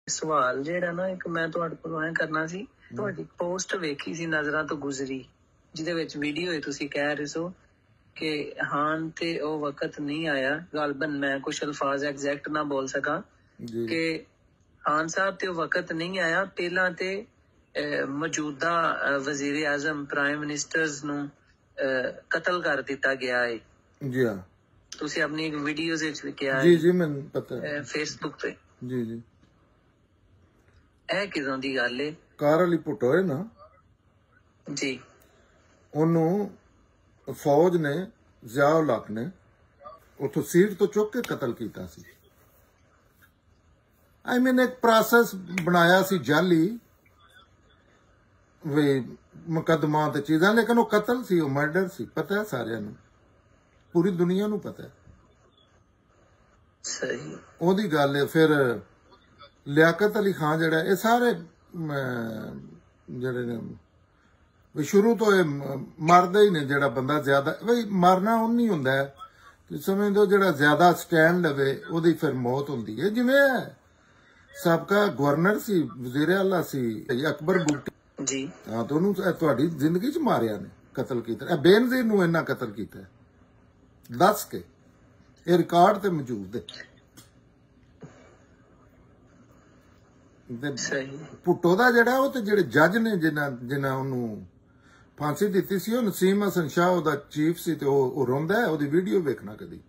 सवाल जेड़ा ना एक मैं तुहाडे कोलों ऐ करना सी तुहाडी पोस्ट वेखी सी नज़रां तो गुजरी जिहदे विच वीडियो है तुसी कह रहे सो कि हान ते ओ वक्त नहीं आया गालबन मैं कुछ अल्फाज एग्जैक्ट ना बोल सका कि हान साहब ते ओ वक्त नहीं आया पहला ते मौजूदा वजीर आजम प्राइम मिनिस्टर्स नू कतल कर दिता गया है। जी हाँ तुसी अपनी वीडियोज़ विच भी किया जी जी मैं पता है फेसबुक पे जी जी ਇਹ ਕਿਦੋਂ ਦੀ ਗੱਲ ਏ ਕਾਰ ਵਾਲੀ ਭੁੱਟੋ ਹੈ ਨਾ ਜੀ ਉਹਨੂੰ ਫੌਜ ਨੇ ਜ਼ਿਆ ਉਲ ਹਕ ਨੇ ਉਥੋਂ ਸੀਟ ਤੋਂ ਚੁੱਕ ਕੇ ਕਤਲ ਕੀਤਾ ਸੀ ਆਈ ਮੀਨ ਇੱਕ ਪ੍ਰੋਸੈਸ ਬਣਾਇਆ ਸੀ ਜਾਲੀ ਵੇ ਮੁਕੱਦਮਾ ਤੇ ਚੀਜ਼ਾਂ ਲੇਕਿਨ ਉਹ ਕਤਲ ਸੀ ਉਹ ਮਰਡਰ ਸੀ ਪਤਾ ਹੈ ਸਾਰਿਆਂ ਨੂੰ ਪੂਰੀ ਦੁਨੀਆ ਨੂੰ ਪਤਾ ਹੈ ਸਹੀ ਉਹਦੀ ਗੱਲ ਹੈ ਫਿਰ लियाकत अली खान जड़ा ये सारे जड़े ने शुरू तो मरदा ही ने जड़ा बंदा ज्यादा भाई मरना उन नहीं हुंदा है समझ दो जड़ा ज्यादा स्टैंड लवे ओदी फिर मौत हुंदी है जिवें सबका गवर्नर सी वजीर आला सी अकबर बुगटी जी हां तो उन्होंने तुहाडी जिंदगी च मारिया ने कतल कीता बेनजीर नूं इन्ना कतल कीता दस के ये रिकॉर्ड ते मौजूद है ਭੁੱਟੋ ਦਾ ਜਿਹੜਾ ਉਹ ਤੇ ਜਿਹੜੇ ਜੱਜ ਨੇ ਜਿਨ੍ਹਾਂ ਉਹਨੂੰ ਫਾਂਸੀ ਦਿੱਤੀ ਸੀ ਉਹ ਨਸੀਮ ਹਸਨ ਸ਼ਾਹ ਉਹਦਾ ਚੀਫ ਸੀ ਤੇ ਉਹ ਰੋਂਦਾ ਹੈ ਉਹਦੀ ਵੀਡੀਓ ਵੇਖਣਾ ਕਦੀ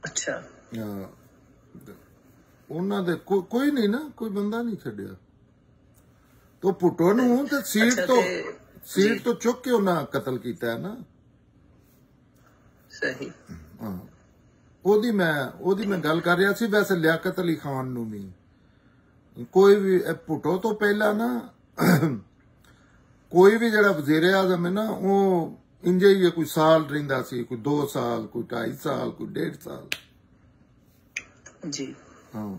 ਅੱਛਾ ਉਹਨਾਂ ਦੇ ਕੋਈ ਨਹੀਂ ਨਾ ਕੋਈ ਬੰਦਾ ਨਹੀਂ ਛੱਡਿਆ ਤੋ ਭੁੱਟੋ ਨੂੰ ਤੇ ਸੀਟ ਤੋਂ ਚੁੱਕ ਕੇ ਉਹਨਾਂ ਕਤਲ ਕੀਤਾ ਹੈ ਨਾ ਸਹੀ ਹਾਂ ਉਹਦੀ ਮੈਂ ਗੱਲ ਕਰ ਰਿਹਾ ਸੀ ਵੈਸੇ ਲਿਆਕਤ ਅਲੀ ਖਾਨ ਨੂੰ ਵੀ कोई भी भुट्टो तो पहला ना कोई भी जड़ा वजीर आजम है ना वो इंजे ही कोई साल रहिंदा सी कोई 2 साल कोई 2.5 साल कोई 1.5 साल जी हाँ